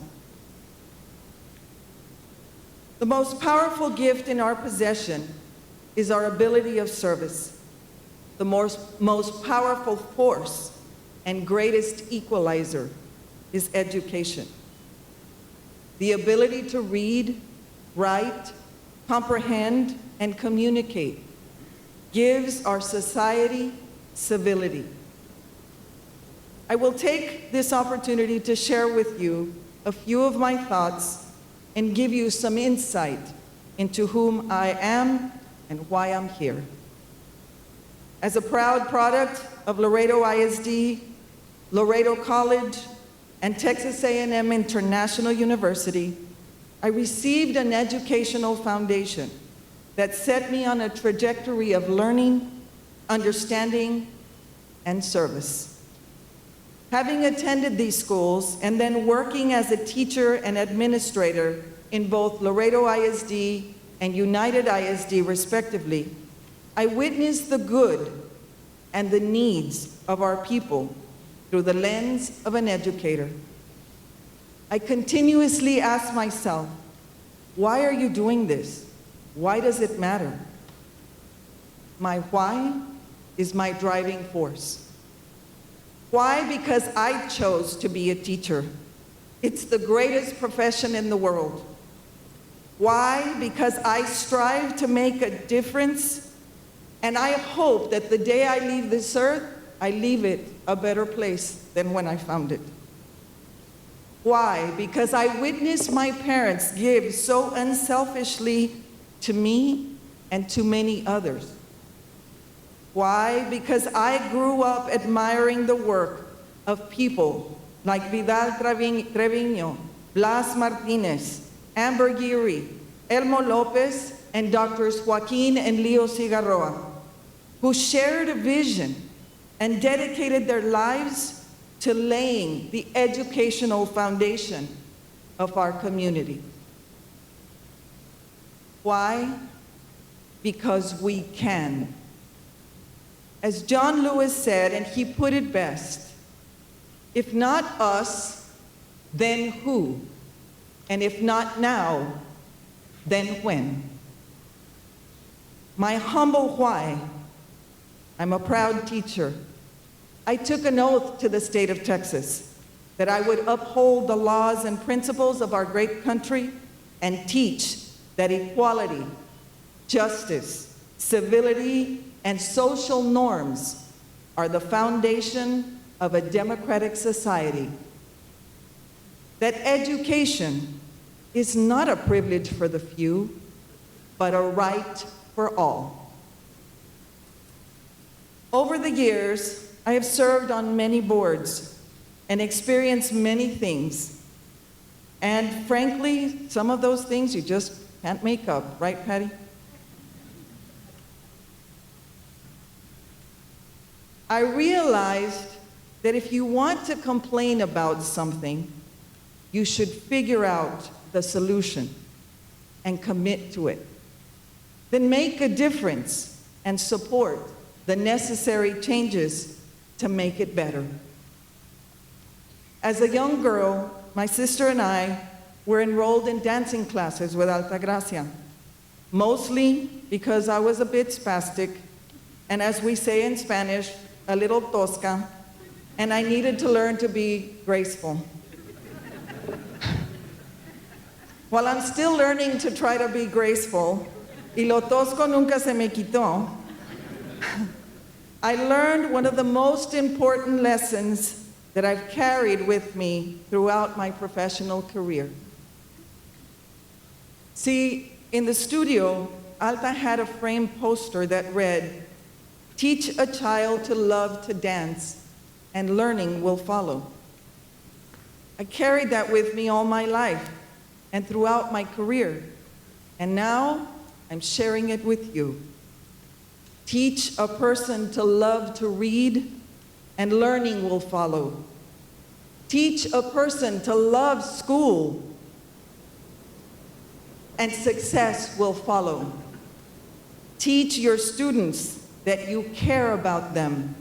The most powerful gift in our possession is our ability of service. The most powerful force and greatest equalizer is education. The ability to read, write, comprehend, and communicate gives our society civility. I will take this opportunity to share with you a few of my thoughts and give you some insight into whom I am and why I'm here. As a proud product of Laredo ISD, Laredo College, and Texas A&M International University, I received an educational foundation that set me on a trajectory of learning, understanding, and service. Having attended these schools and then working as a teacher and administrator in both Laredo ISD and United ISD respectively, I witnessed the good and the needs of our people through the lens of an educator. I continuously ask myself, why are you doing this? Why does it matter? My why is my driving force. Why? Because I chose to be a teacher. It's the greatest profession in the world. Why? Because I strive to make a difference, and I hope that the day I leave this earth, I leave it a better place than when I found it. Why? Because I witnessed my parents give so unselfishly to me and to many others. Why? Because I grew up admiring the work of people like Vidal Treviño, Blas Martinez, Amber Geary, Elmo Lopez, and Drs. Joaquin and Leo Cigarroa, who shared a vision and dedicated their lives to laying the educational foundation of our community. Why? Because we can. As John Lewis said, and he put it best, if not us, then who? And if not now, then when? My humble why: I'm a proud teacher. I took an oath to the state of Texas that I would uphold the laws and principles of our great country and teach that equality, justice, civility, and social norms are the foundation of a democratic society. That education is not a privilege for the few, but a right for all. Over the years, I have served on many boards and experienced many things. And frankly, some of those things you just can't make up, right, Patty? I realized that if you want to complain about something, you should figure out the solution and commit to it. Then make a difference and support the necessary changes to make it better. As a young girl, my sister and I were enrolled in dancing classes with Altagracia, mostly because I was a bit spastic, and as we say in Spanish, a little tosca, and I needed to learn to be graceful. While I'm still learning to try to be graceful, y lo tosco nunca se me quitó, I learned one of the most important lessons that I've carried with me throughout my professional career. See, in the studio, Alta had a framed poster that read, "Teach a child to love to dance, and learning will follow." I carried that with me all my life and throughout my career, and now I'm sharing it with you. Teach a person to love to read, and learning will follow. Teach a person to love school, and success will follow. Teach your students that you care about them,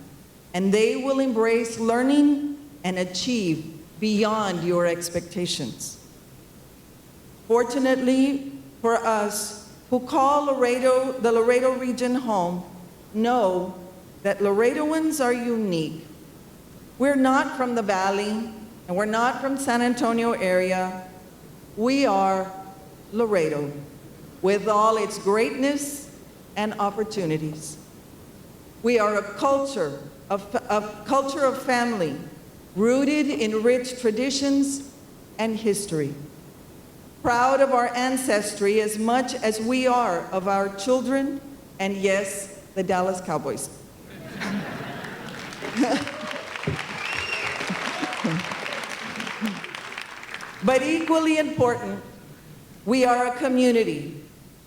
and they will embrace learning and achieve beyond your expectations. Fortunately for us who call Laredo, the Laredo region home, know that Laredoans are unique. We're not from the Valley, and we're not from San Antonio area. We are Laredo, with all its greatness and opportunities. We are a culture of family, rooted in rich traditions and history. Proud of our ancestry as much as we are of our children, and yes, the Dallas Cowboys. But equally important, we are a community,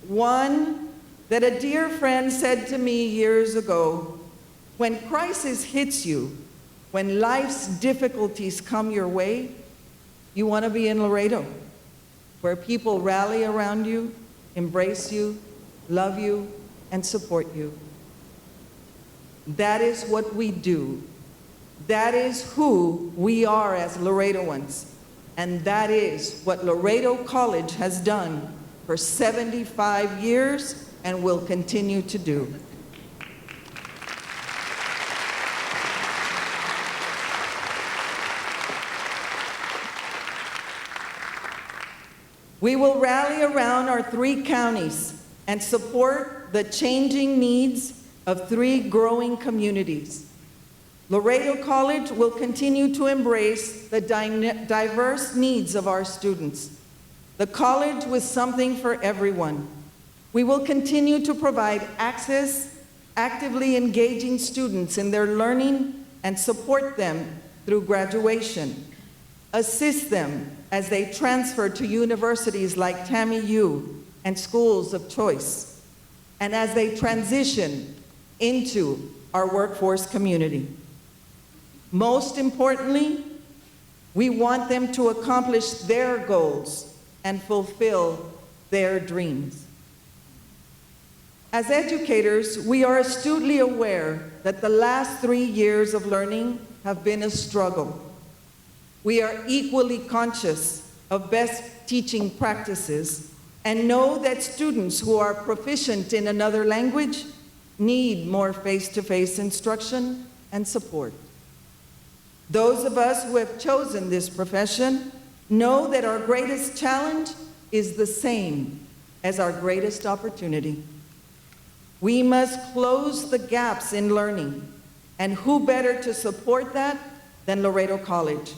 one that a dear friend said to me years ago, when crisis hits you, when life's difficulties come your way, you want to be in Laredo, where people rally around you, embrace you, love you, and support you. That is what we do. That is who we are as Laredoans. And that is what Laredo College has done for 75 years and will continue to do. We will rally around our 3 counties and support the changing needs of 3 growing communities. Laredo College will continue to embrace the diverse needs of our students. The college with something for everyone. We will continue to provide access, actively engaging students in their learning and support them through graduation. Assist them as they transfer to universities like TAMIU and schools of choice, and as they transition into our workforce community. Most importantly, we want them to accomplish their goals and fulfill their dreams. As educators, we are astutely aware that the last 3 years of learning have been a struggle. We are equally conscious of best teaching practices and know that students who are proficient in another language need more face-to-face instruction and support. Those of us who have chosen this profession know that our greatest challenge is the same as our greatest opportunity. We must close the gaps in learning, and who better to support that than Laredo College,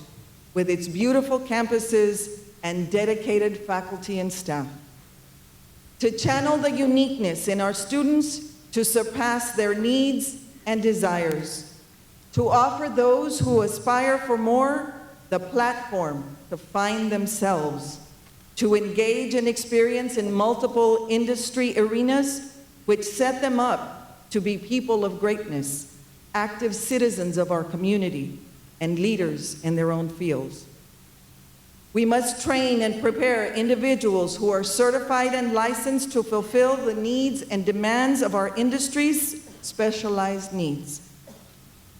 with its beautiful campuses and dedicated faculty and staff. To channel the uniqueness in our students to surpass their needs and desires. To offer those who aspire for more the platform to find themselves. To engage and experience in multiple industry arenas which set them up to be people of greatness, active citizens of our community, and leaders in their own fields. We must train and prepare individuals who are certified and licensed to fulfill the needs and demands of our industry's specialized needs.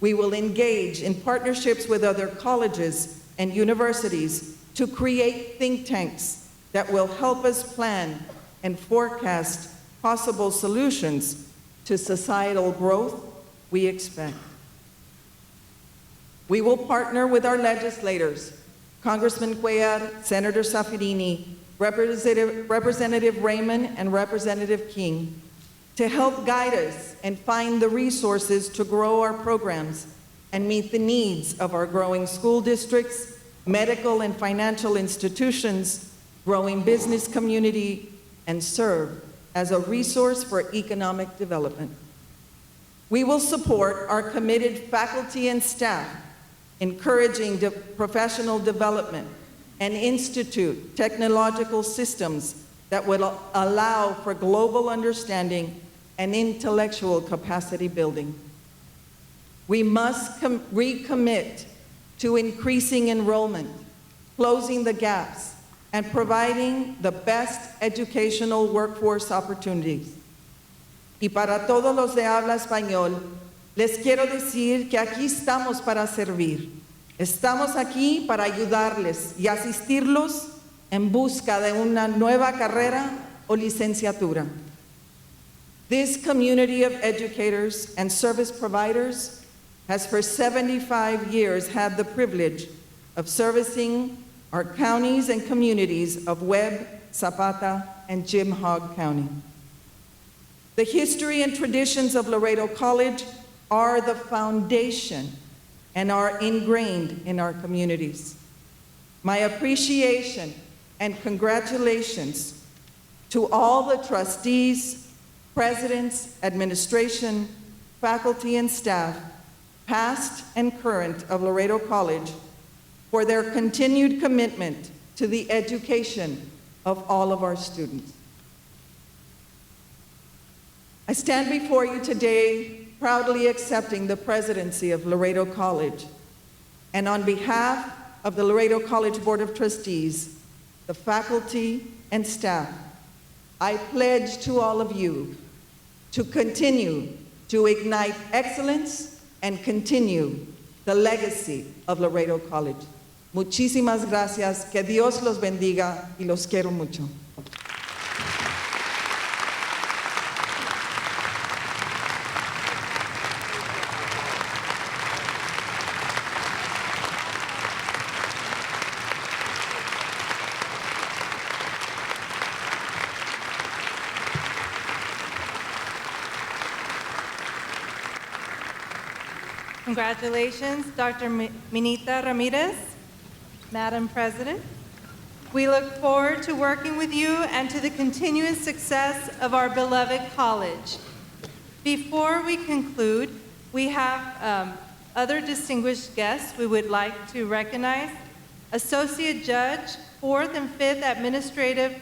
We will engage in partnerships with other colleges and universities to create think tanks that will help us plan and forecast possible solutions to societal growth we expect. We will partner with our legislators, Congressman Cuellar, Senator Saffirini, Representative Raymond, and Representative King, to help guide us and find the resources to grow our programs and meet the needs of our growing school districts, medical and financial institutions, growing business community, and serve as a resource for economic development. We will support our committed faculty and staff, encouraging professional development and institute technological systems that will allow for global understanding and intellectual capacity building. We must recommit to increasing enrollment, closing the gaps, and providing the best educational workforce opportunities. Y para todos los de habla español, les quiero decir que aquí estamos para servir. Estamos aquí para ayudarles y asistirlos en busca de una nueva carrera o licenciatura. This community of educators and service providers has for 75 years had the privilege of servicing our counties and communities of Webb, Zapata, and Jim Hogg County. The history and traditions of Laredo College are the foundation and are ingrained in our communities. My appreciation and congratulations to all the trustees, presidents, administration, faculty, and staff, past and current of Laredo College, for their continued commitment to the education of all of our students. I stand before you today proudly accepting the presidency of Laredo College, and on behalf of the Laredo College Board of Trustees, the faculty and staff, I pledge to all of you to continue to ignite excellence and continue the legacy of Laredo College. Muchísimas gracias, que Dios los bendiga y los quiero mucho. Congratulations, Dr. Minita Ramirez, Madam President. We look forward to working with you and to the continuous success of our beloved college. Before we conclude, we have other distinguished guests we would like to recognize. Associate Judge, 4th and 5th Administrative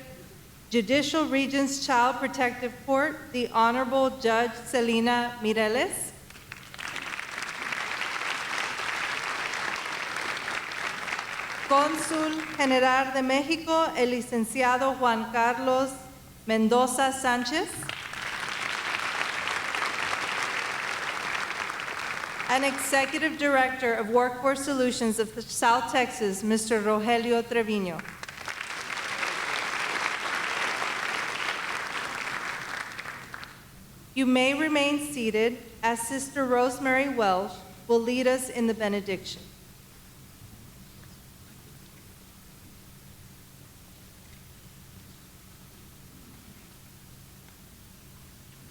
Judicial Regions Child Protective Court, the Honorable Judge Celina Mireles. Cónsul General de México, el licenciado Juan Carlos Mendoza Sánchez. And Executive Director of Workforce Solutions of South Texas, Mr. Rogelio Trevino. You may remain seated as Sister Rosemary Welsh will lead us in the benediction.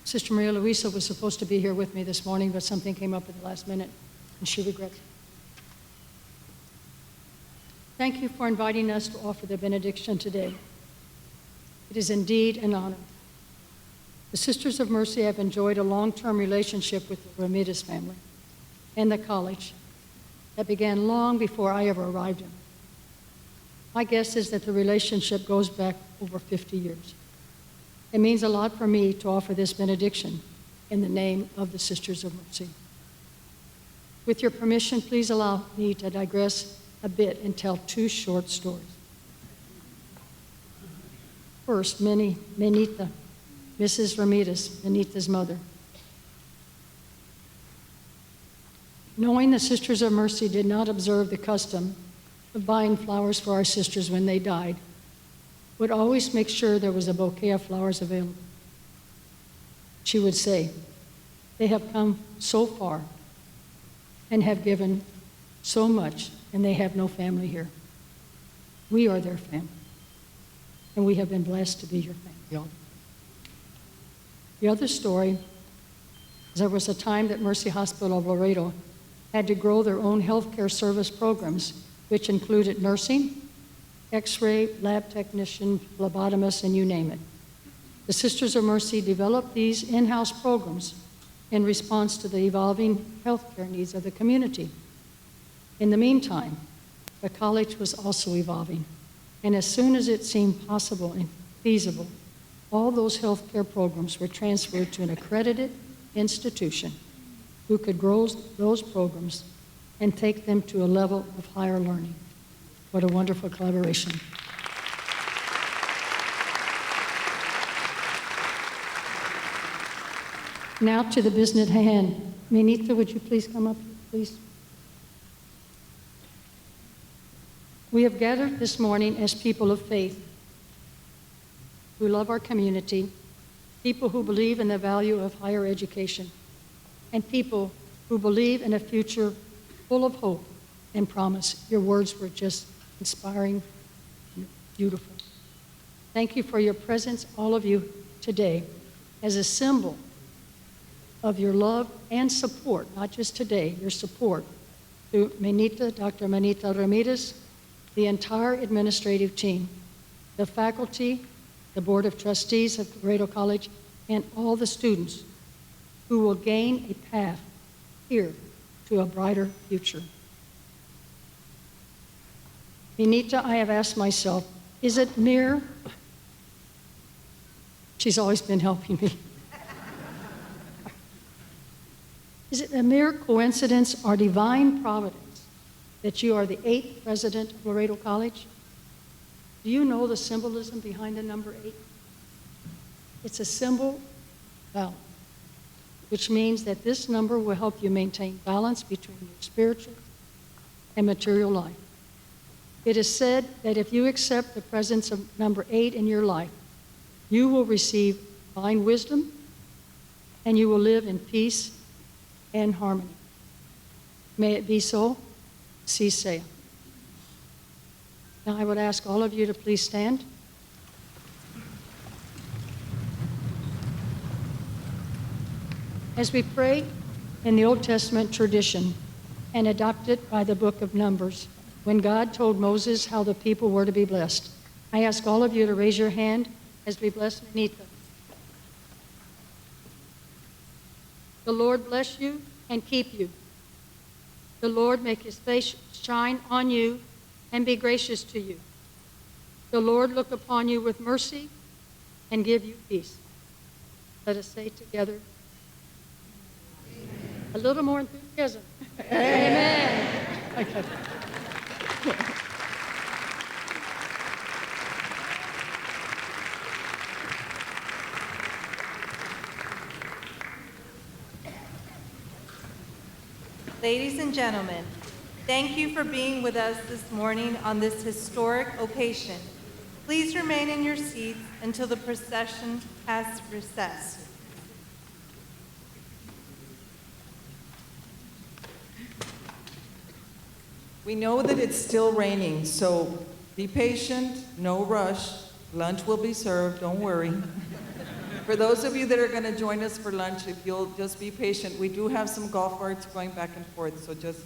Sister Maria Luisa was supposed to be here with me this morning, but something came up at the last minute, and she regrets it. Thank you for inviting us to offer the benediction today. It is indeed an honor. The Sisters of Mercy have enjoyed a long-term relationship with the Ramirez family and the college that began long before I ever arrived in. My guess is that the relationship goes back over 50 years. It means a lot for me to offer this benediction in the name of the Sisters of Mercy. With your permission, please allow me to digress a bit and tell two short stories. First, Menita, Mrs. Ramirez, Menita's mother. Knowing the Sisters of Mercy did not observe the custom of buying flowers for our sisters when they died, would always make sure there was a bouquet of flowers available. She would say, "They have come so far and have given so much, and they have no family here. We are their family, and we have been blessed to be your family." The other story is there was a time that Mercy Hospital of Laredo had to grow their own healthcare service programs, which included nursing, X-ray, lab technician, phlebotomist, and you name it. The Sisters of Mercy developed these in-house programs in response to the evolving healthcare needs of the community. In the meantime, the college was also evolving, and as soon as it seemed possible and feasible, all those healthcare programs were transferred to an accredited institution who could grow those programs and take them to a level of higher learning. What a wonderful collaboration. Now to the business at hand. Minita, would you please come up, please? We have gathered this morning as people of faith who love our community, people who believe in the value of higher education, and people who believe in a future full of hope and promise. Your words were just inspiring and beautiful. Thank you for your presence, all of you, today, as a symbol of your love and support, not just today, your support to Dr. Manita Ramirez, the entire administrative team, the faculty, the Board of Trustees of Laredo College, and all the students who will gain a path here to a brighter future. Benita, I have asked myself, is it mere? She's always been helping me. Is it a mere coincidence or divine providence that you are the 8th president of Laredo College? Do you know the symbolism behind the number 8? It's a symbol of balance, which means that this number will help you maintain balance between your spiritual and material life. It is said that if you accept the presence of number 8 in your life, you will receive divine wisdom and you will live in peace and harmony. May it be so. Si sea. Now I would ask all of you to please stand. As we pray in the Old Testament tradition and adopted by the book of Numbers, when God told Moses how the people were to be blessed, I ask all of you to raise your hand as we bless Benita. The Lord bless you and keep you. The Lord make his face shine on you and be gracious to you. The Lord look upon you with mercy and give you peace. Let us say together, amen. A little more enthusiasm. Amen. Okay. Ladies and gentlemen, thank you for being with us this morning on this historic occasion. Please remain in your seats until the procession has recessed. We know that it's still raining, so be patient, no rush. Lunch will be served, don't worry. For those of you that are going to join us for lunch, if you'll just be patient, we do have some golf carts going back and forth, so just